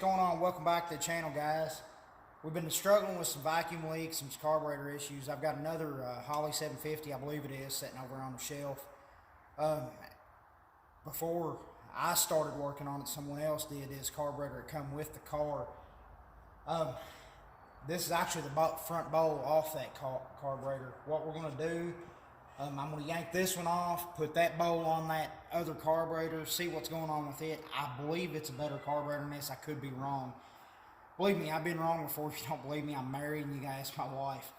going on? Welcome back to the channel, guys. We've been struggling with some vacuum leaks, some carburetor issues. I've got another Holley 750, I believe it is, sitting over on the shelf. Before I started working on it, someone else did. This carburetor had come with the car. This is actually the front bowl off that carburetor. What we're going to do, I'm going to yank this one off, put that bowl on that other carburetor, see what's going on with it. I believe it's a better carburetor than this. I could be wrong. Believe me, I've been wrong before. If you don't believe me, I'm married and you guys, my wife.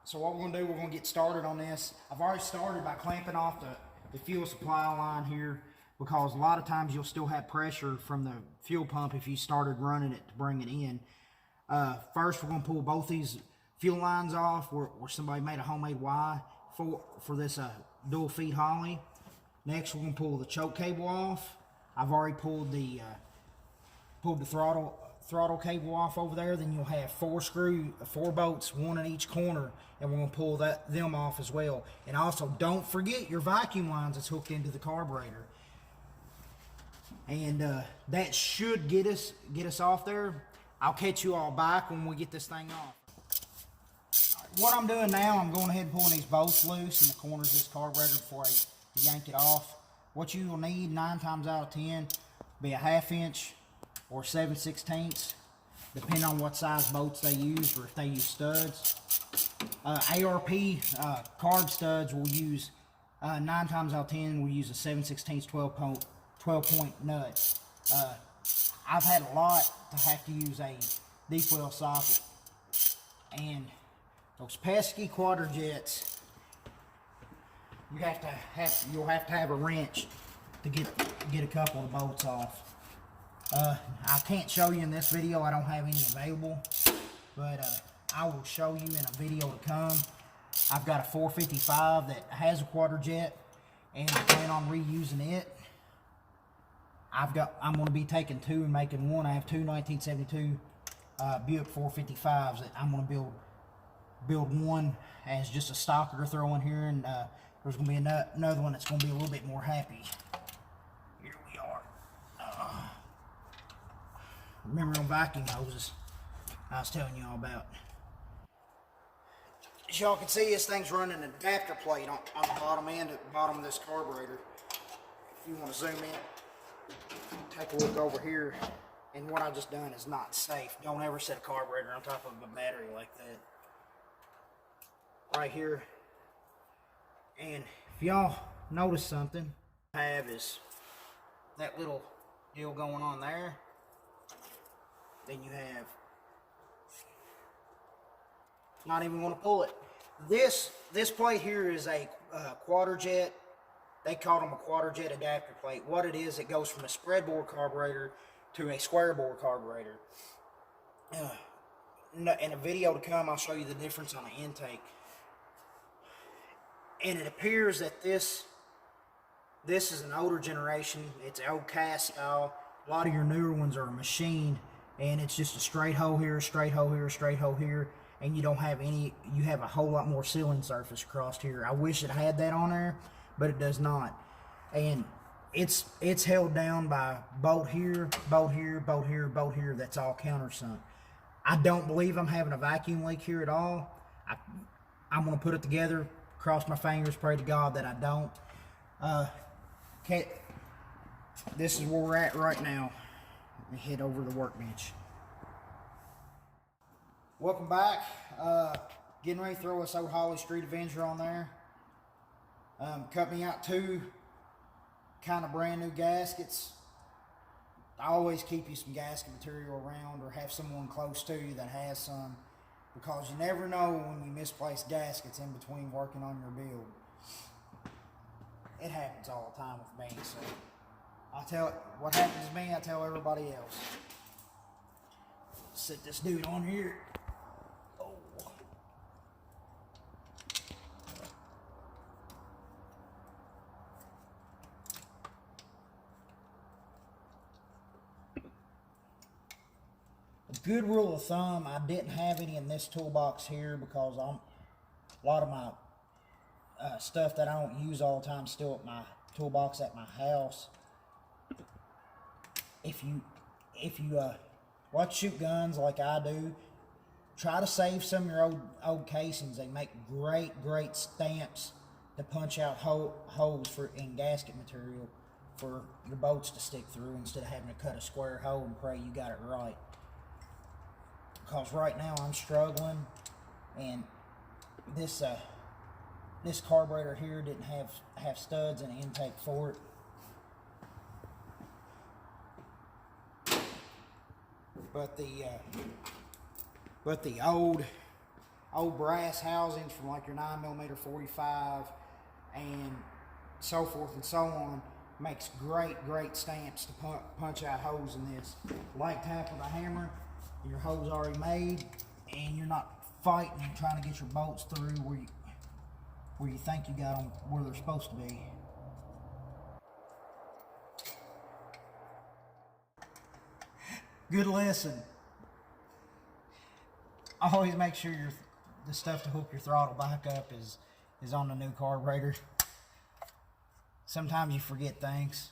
So what we're going to do, we're going to get started on this. I've already started by clamping off the fuel supply line here, because a lot of times you'll still have pressure from the fuel pump if you started running it to bring it in. First, we're going to pull both these fuel lines off where somebody made a homemade Y for this dual feed Holley. Next, we're going to pull the choke cable off. I've already pulled the throttle cable off over there. Then you'll have four bolts, one in each corner, and we're going to pull them off as well. And also, don't forget your vacuum lines that's hooked into the carburetor. And that should get us off there. I'll catch you all back when we get this thing off. What I'm doing now, I'm going ahead and pulling these bolts loose in the corners of this carburetor before I yank it off. What you will need 9 times out of 10 be a 1/2 inch or 7/16, depending on what size bolts they use or if they use studs. ARP carb studs will use 9 times out of 10 will use a 7/16 12 point nut. I've had a lot to have to use a deep well socket, and those pesky quadrant jets, you'll have to have a wrench to get a couple of the bolts off. I can't show you in this video, I don't have any available, but I will show you in a video to come. I've got a 455 that has a quadrant jet, and I plan on reusing it. I'm going to be taking two and making one. I have two 1972 Buick 455s that I'm going to build one as just a stocker to throw in here, and there's going to be another one that's going to be a little bit more happy. Here we are. Remember on vacuum hoses I was telling you all about. As y'all can see, this thing's running an adapter plate on the bottom end, at the bottom of this carburetor. If you want to zoom in, take a look over here, and what I just done is not safe. Don't ever set a carburetor on top of a battery like that. Right here. And if y'all notice something I have is that little deal going on there. Then you have, not even want to pull it. This plate here is a quadrant jet. They call them a quadrant jet adapter plate. What it is, it goes from a spread bore carburetor to a square bore carburetor. In a video to come, I'll show you the difference on the intake. And it appears that this is an older generation. It's an old cast style. A lot of your newer ones are machined, and it's just a straight hole here, straight hole here, straight hole here, and you don't have any. You have a whole lot more sealing surface across here. I wish it had that on there, but it does not. And it's held down by bolt here, bolt here, bolt here, bolt here. That's all countersunk. I don't believe I'm having a vacuum leak here at all. I'm going to put it together, cross my fingers, pray to God that I don't. This is where we're at right now. Let me head over to the workbench. Welcome back. Getting ready to throw this old Holley Street Avenger on there. Cut me out 2 kind of brand new gaskets. I always keep you some gasket material around, or have someone close to you that has some, because you never know when you misplace gaskets in between working on your build. It happens all the time with me, so what happens to me, I tell everybody else. Sit this dude on here. Oh. A good rule of thumb, I didn't have any in this toolbox here because a lot of my stuff that I don't use all the time still at my toolbox at my house. If you if you like to shoot guns like I do, try to save some of your old casings. They make great stamps to punch out holes in gasket material for your bolts to stick through, instead of having to cut a square hole and pray you got it right. Because right now I'm struggling, and this carburetor here didn't have studs and an intake for it. But the old brass housings from like your 9mm 45 and so forth and so on makes great stamps to punch out holes in this. Light tap with a hammer, your hole's already made, and you're not fighting and trying to get your bolts through where you think you got them where they're supposed to be. Good lesson. Always make sure the stuff to hook your throttle back up is on the new carburetor. Sometimes you forget things.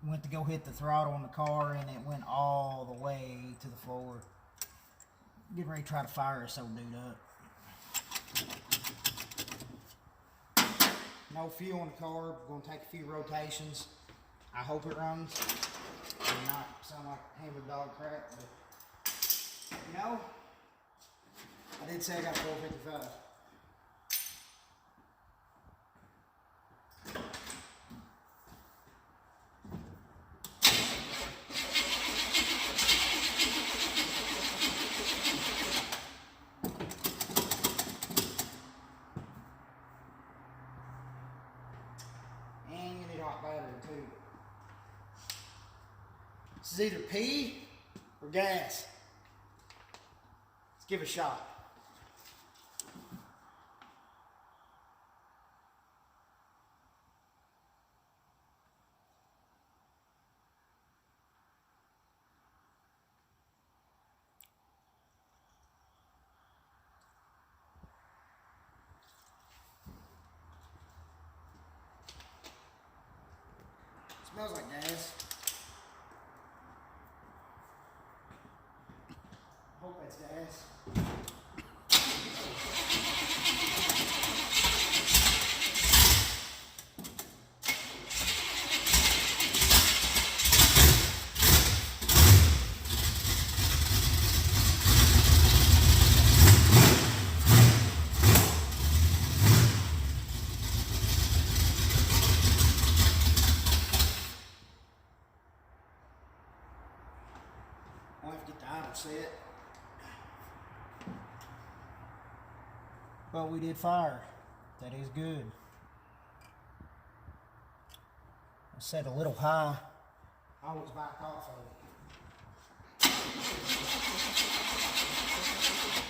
Went to go hit the throttle in the car and it went all the way to the floor. Get ready to try to fire this old dude up. No fuel in the carb. Going to take a few rotations. I hope it runs. And not sound like hammered dog crap, but you know, I did say I got 455. And you need a hot battery too. This is either pee or gas. Let's give it a shot. Smells like gas. Hope that's gas. I'll have to get the idle set. But we did fire. That is good. I set a little high. I was back off of it.